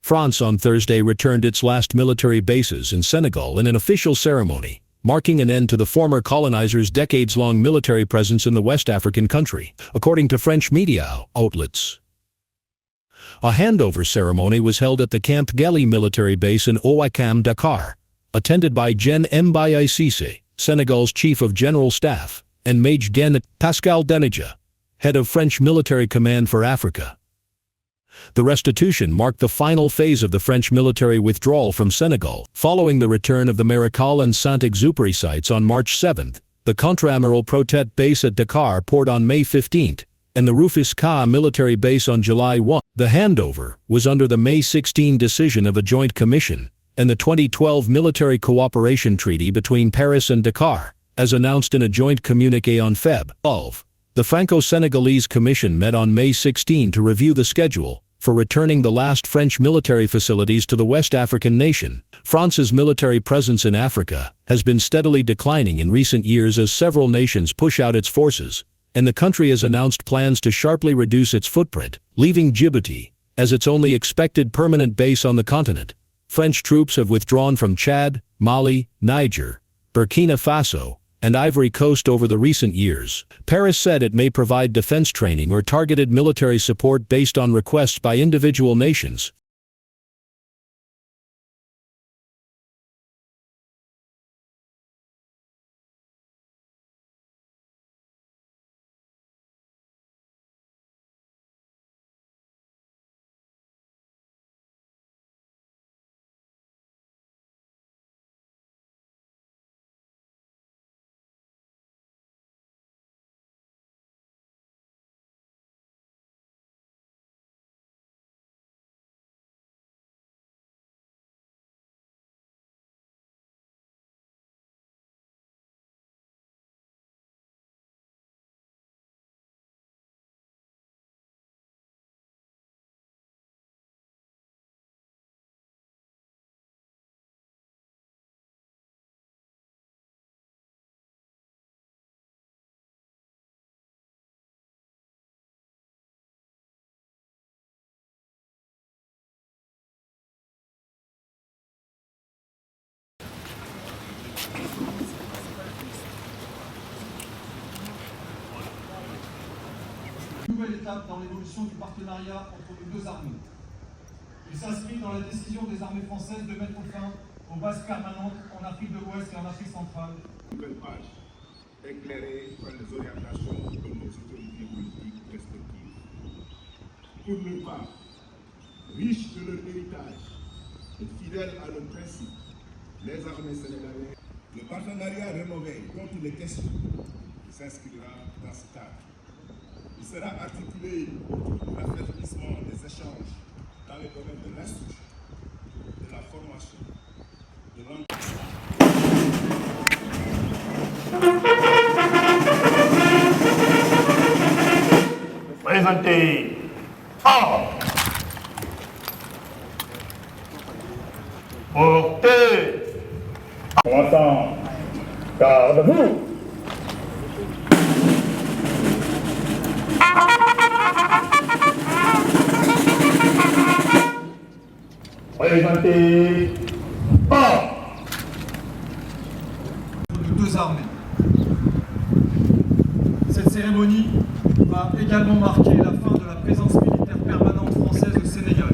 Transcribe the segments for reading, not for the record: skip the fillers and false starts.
France on Thursday returned its last military bases in Senegal in an official ceremony, marking an end to the former colonizers' decades-long military presence in the West African country, according to French media outlets. A handover ceremony was held at the Camp Gelly military base in Ouakam, Dakar, attended by Gen Mbaye Cissé, Senegal's Chief of General Staff, and Major Gen Pascal Denidja, head of French Military Command for Africa. The restitution marked the final phase of the French military withdrawal from Senegal, following the return of the Maricale and Saint-Exupéry sites on March 7, the Contre-Amiral Protet base at Dakar port on May 15, and the Rufisque military base on July 1. The handover was under the May 16 decision of a joint commission and the 2012 Military Cooperation Treaty between Paris and Dakar, as announced in a joint communiqué on Feb. 12. The Franco-Senegalese Commission met on May 16 to review the schedule for returning the last French military facilities to the West African nation. France's military presence in Africa has been steadily declining in recent years as several nations push out its forces, and the country has announced plans to sharply reduce its footprint, leaving Djibouti as its only expected permanent base on the continent. French troops have withdrawn from Chad, Mali, Niger, Burkina Faso, and Ivory Coast over the recent years. Paris said it may provide defense training or targeted military support based on requests by individual nations. Nouvelle étape dans l'évolution du partenariat entre nos deux armées. Il s'inscrit dans la décision des armées françaises de mettre fin aux bases permanentes en Afrique de l'Ouest et en Afrique centrale. Nouvelle page éclairée par les orientations de nos autorités politiques respectives. Pour leur part, riches de leur héritage et fidèles à leurs principes, les armées sénégalaises, le partenariat rénové dont il est question s'inscrira dans ce cadre. Il sera articulé autour du raffermissement des échanges dans les domaines de l'instruction, de la formation, de l'engagement. Présentez A. Portez. Commençant. Garde-vous. Présentez A. De deux armées. Cette cérémonie va également marquer la fin de la présence militaire permanente française au Sénégal.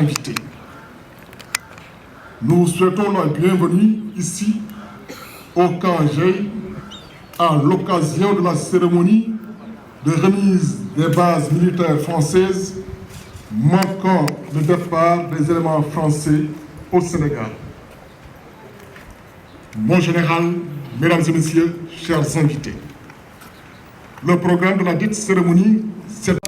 invités. Nous souhaitons la bienvenue ici au camp Jay à l'occasion de la cérémonie de remise des bases militaires françaises marquant le départ des éléments français au Sénégal. Mon général, mesdames et messieurs, chers invités, le programme de la dite cérémonie, c'est...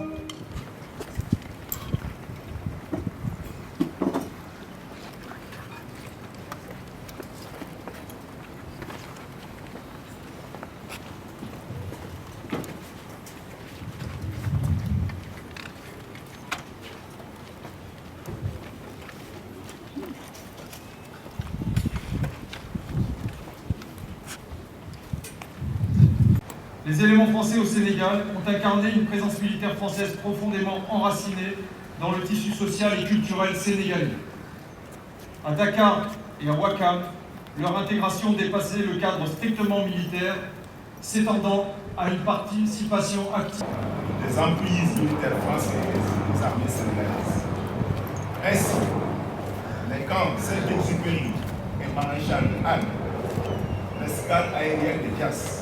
Les éléments français au Sénégal ont incarné une présence militaire française profondément enracinée dans le tissu social et culturel sénégalais. À Dakar et à Ouakam, leur intégration dépassait le cadre strictement militaire, s'étendant à une participation active. Des emprises militaires françaises des armées sénégalaises. Ainsi, les camps Saint-Exupéry et Maréchal Anne, l'escadre aérienne de Dias,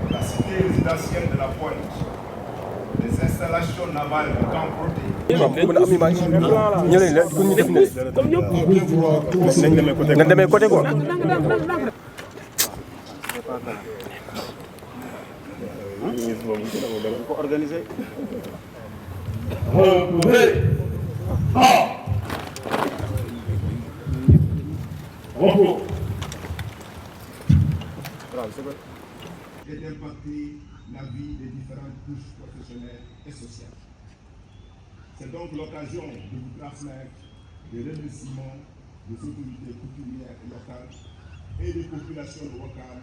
la cité résidentielle de la Pointe, les installations navales du camp Proté. Et d'impacter la vie des différentes couches professionnelles et sociales. C'est donc l'occasion de vous transmettre des remerciements des autorités coutumières et locales et des populations locales